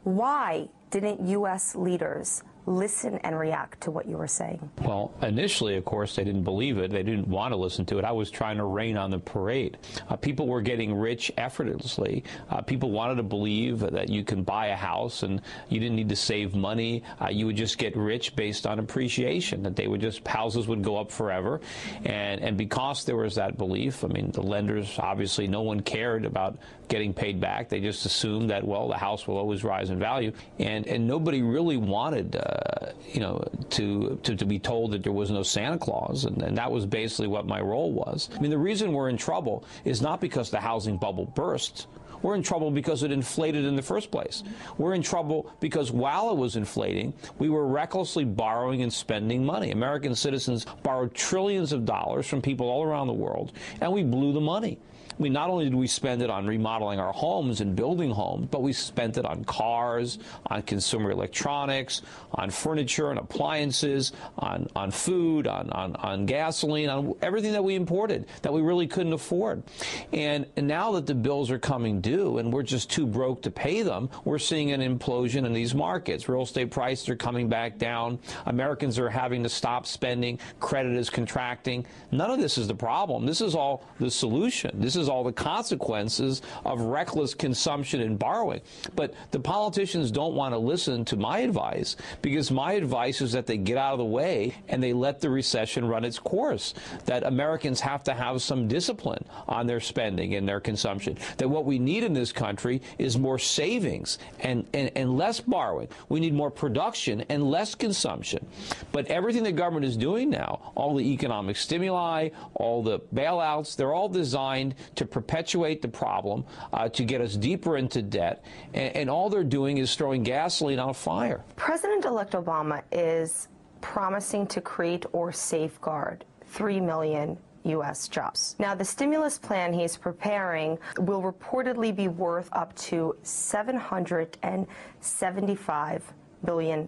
Why didn't U.S. leaders listen and react to what you were saying? Well, initially, of course, they didn't believe it. They didn't want to listen to it. I was trying to rain on the parade. People were getting rich effortlessly. People wanted to believe that you can buy a house and you didn't need to save money. You would just get rich based on appreciation, that they would just, houses would go up forever. And because there was that belief, I mean, the lenders, obviously, no one cared about getting paid back. They just assumed that, well, the house will always rise in value. And nobody really wanted to be told that there was no Santa Claus, and that was basically what my role was. I mean, the reason we're in trouble is not because the housing bubble burst. We're in trouble because it inflated in the first place. We're in trouble because while it was inflating, we were recklessly borrowing and spending money. American citizens borrowed trillions of dollars from people all around the world, and we blew the money. I mean, not only did we spend it on remodeling our homes and building homes, but we spent it on cars, on consumer electronics, on furniture and appliances, on food, on gasoline, on everything that we imported that we really couldn't afford. And now that the bills are coming due and we're just too broke to pay them, we're seeing an implosion in these markets. Real estate prices are coming back down. Americans are having to stop spending. Credit is contracting. None of this is the problem. This is all the solution. This is all the consequences of reckless consumption and borrowing. But the politicians don't want to listen to my advice, because my advice is that they get out of the way and they let the recession run its course, that Americans have to have some discipline on their spending and their consumption, that what we need in this country is more savings and less borrowing. We need more production and less consumption. But everything the government is doing now, all the economic stimuli, all the bailouts, they're all designed to perpetuate the problem, to get us deeper into debt, and all they're doing is throwing gasoline on a fire. President-elect Obama is promising to create or safeguard 3 million U.S. jobs. Now, the stimulus plan he's preparing will reportedly be worth up to $775 billion.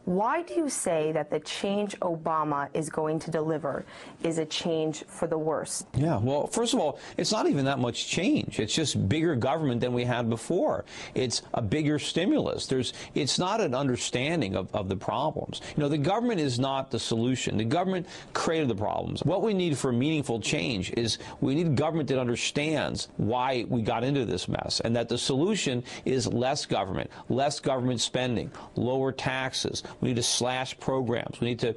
Why do you say that the change Obama is going to deliver is a change for the worse? Yeah, well, first of all, it's not even that much change. It's just bigger government than we had before. It's a bigger stimulus. It's not an understanding of the problems. You know, the government is not the solution. The government created the problems. What we need for meaningful change is we need government that understands why we got into this mess, and that the solution is less government spending, lower taxes. We need to slash programs. We need to,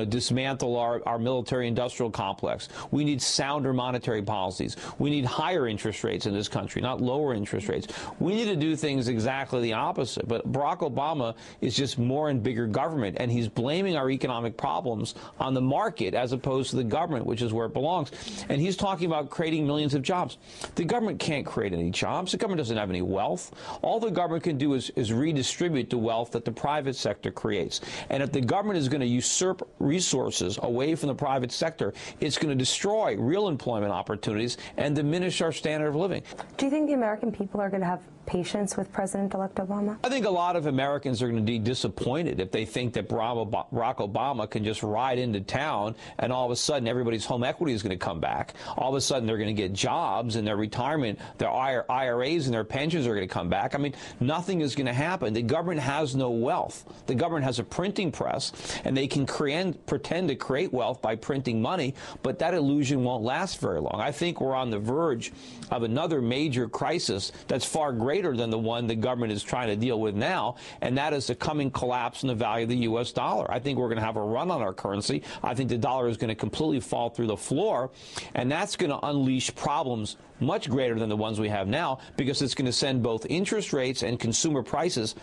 dismantle our military-industrial complex. We need sounder monetary policies. We need higher interest rates in this country, not lower interest rates. We need to do things exactly the opposite. But Barack Obama is just more and bigger government, and he's blaming our economic problems on the market as opposed to the government, which is where it belongs. And he's talking about creating millions of jobs. The government can't create any jobs. The government doesn't have any wealth. All the government can do is redistribute the wealth that the private sector creates. And if the government is going to usurp resources away from the private sector, it's going to destroy real employment opportunities and diminish our standard of living. Do you think the American people are going to have patience with President-elect Obama? I think a lot of Americans are going to be disappointed if they think that Barack Obama can just ride into town and all of a sudden everybody's home equity is going to come back. All of a sudden they're going to get jobs and their retirement, their IRAs and their pensions are going to come back. I mean, nothing is going to happen. The government has no wealth. The government has a printing press, and they can pretend to create wealth by printing money, but that illusion won't last very long. I think we're on the verge of another major crisis that's far greater than the one the government is trying to deal with now, and that is the coming collapse in the value of the U.S. dollar. I think we're going to have a run on our currency. I think the dollar is going to completely fall through the floor, and that's going to unleash problems much greater than the ones we have now, because it's going to send both interest rates and consumer prices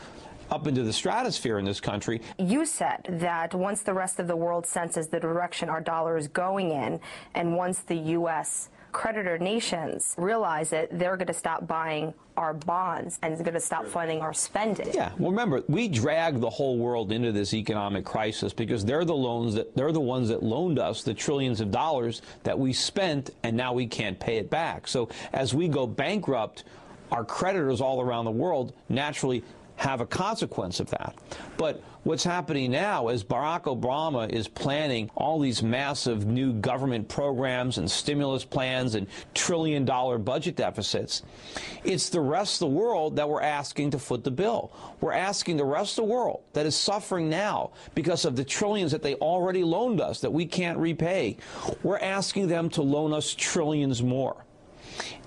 up into the stratosphere in this country. You said that once the rest of the world senses the direction our dollar is going in, and once the U.S. creditor nations realize it, they're going to stop buying our bonds and it's going to stop funding our spending. Yeah, well, remember, we dragged the whole world into this economic crisis because they're the ones that loaned us the trillions of dollars that we spent, and now we can't pay it back. So as we go bankrupt, our creditors all around the world naturally have a consequence of that. But what's happening now is Barack Obama is planning all these massive new government programs and stimulus plans and trillion-dollar budget deficits. It's the rest of the world that we're asking to foot the bill. We're asking the rest of the world that is suffering now because of the trillions that they already loaned us that we can't repay. We're asking them to loan us trillions more.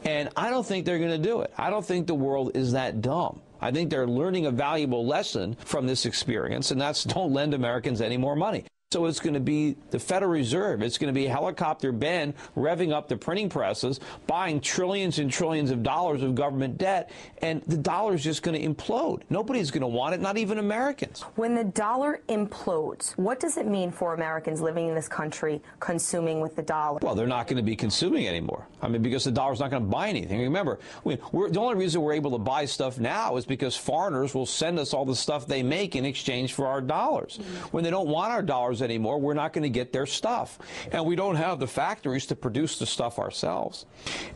And I don't think they're going to do it. I don't think the world is that dumb. I think they're learning a valuable lesson from this experience, and that's don't lend Americans any more money. So it's going to be the Federal Reserve. It's going to be Helicopter Ben revving up the printing presses, buying trillions and trillions of dollars of government debt, and the dollar is just going to implode. Nobody's going to want it, not even Americans. When the dollar implodes, what does it mean for Americans living in this country consuming with the dollar? Well, they're not going to be consuming anymore. I mean, because the dollar's not going to buy anything. Remember, the only reason we're able to buy stuff now is because foreigners will send us all the stuff they make in exchange for our dollars. When they don't want our dollars anymore, we're not going to get their stuff. And we don't have the factories to produce the stuff ourselves.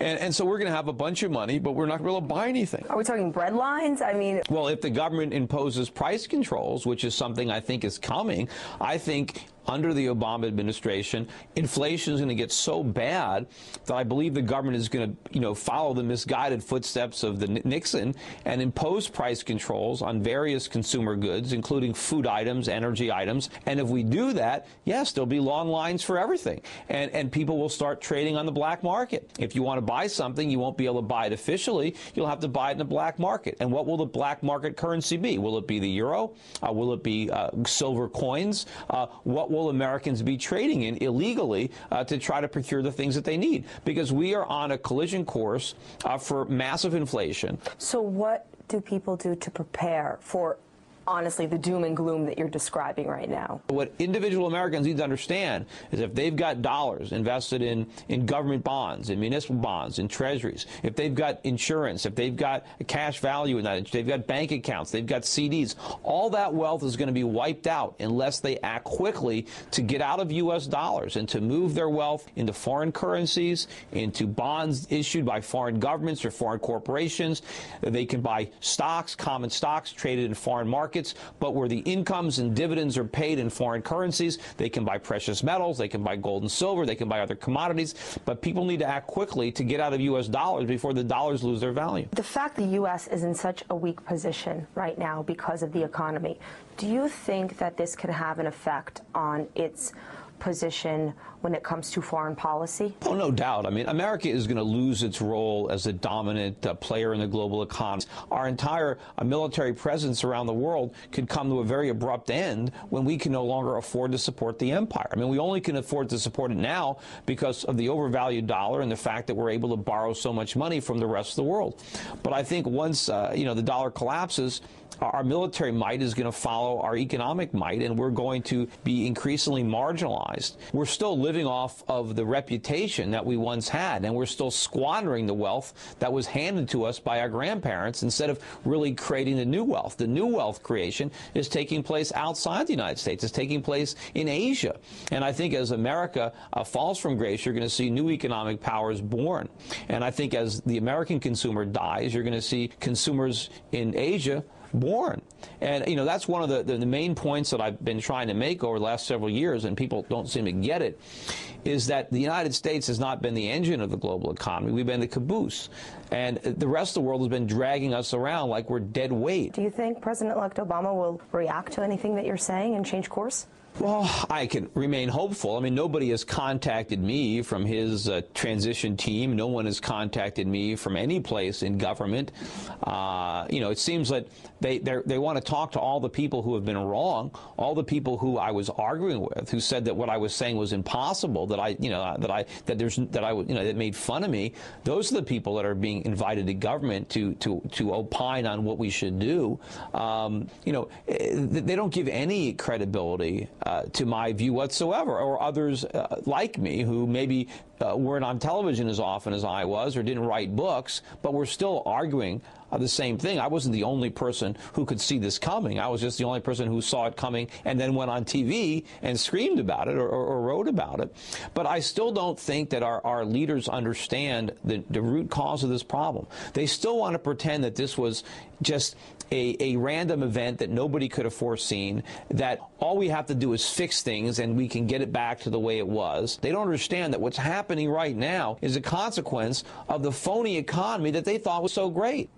And so we're going to have a bunch of money, but we're not going to buy anything. Are we talking bread lines? I mean... Well, if the government imposes price controls, which is something I think is coming, I think under the Obama administration, inflation is going to get so bad that I believe the government is going to, follow the misguided footsteps of the Nixon and impose price controls on various consumer goods, including food items, energy items. And if we do that, yes, there'll be long lines for everything. And people will start trading on the black market. If you want to buy something, you won't be able to buy it officially. You'll have to buy it in the black market. And what will the black market currency be? Will it be the euro? Will it be silver coins? What will Americans be trading in illegally to try to procure the things that they need? Because we are on a collision course for massive inflation. So what do people do to prepare for, honestly, the doom and gloom that you're describing right now? What individual Americans need to understand is if they've got dollars invested in government bonds, in municipal bonds, in treasuries, if they've got insurance, if they've got a cash value in that, if they've got bank accounts, they've got CDs, all that wealth is going to be wiped out unless they act quickly to get out of U.S. dollars and to move their wealth into foreign currencies, into bonds issued by foreign governments or foreign corporations. They can buy stocks, common stocks traded in foreign markets, but where the incomes and dividends are paid in foreign currencies. They can buy precious metals, they can buy gold and silver, they can buy other commodities, but people need to act quickly to get out of U.S. dollars before the dollars lose their value. The fact the U.S. is in such a weak position right now because of the economy, do you think that this could have an effect on its position when it comes to foreign policy? Oh, no doubt. I mean, America is going to lose its role as a dominant player in the global economy. Our entire military presence around the world could come to a very abrupt end when we can no longer afford to support the empire. I mean, we only can afford to support it now because of the overvalued dollar and the fact that we're able to borrow so much money from the rest of the world. But I think once, the dollar collapses, our military might is going to follow our economic might, and we're going to be increasingly marginalized. We're still living off of the reputation that we once had, and we're still squandering the wealth that was handed to us by our grandparents instead of really creating the new wealth. The new wealth creation is taking place outside the United States. It's taking place in Asia. And I think as America falls from grace, you're going to see new economic powers born. And I think as the American consumer dies, you're going to see consumers in Asia born. And, that's one of the main points that I've been trying to make over the last several years, and people don't seem to get it, is that the United States has not been the engine of the global economy. We've been the caboose. And the rest of the world has been dragging us around like we're dead weight. Do you think President-elect Obama will react to anything that you're saying and change course? Well, I can remain hopeful. I mean, nobody has contacted me from his transition team. No one has contacted me from any place in government. It seems that they want to talk to all the people who have been wrong, all the people who I was arguing with, who said that what I was saying was impossible, that made fun of me. Those are the people that are being invited to government to opine on what we should do. They don't give any credibility to my view whatsoever, or others like me who maybe weren't on television as often as I was or didn't write books, but we're still arguing the same thing. I wasn't the only person who could see this coming. I was just the only person who saw it coming and then went on TV and screamed about it or wrote about it. But I still don't think that our leaders understand the root cause of this problem. They still want to pretend that this was just a random event that nobody could have foreseen, that all we have to do is fix things and we can get it back to the way it was. They don't understand that what's happening right now is a consequence of the phony economy that they thought was so great.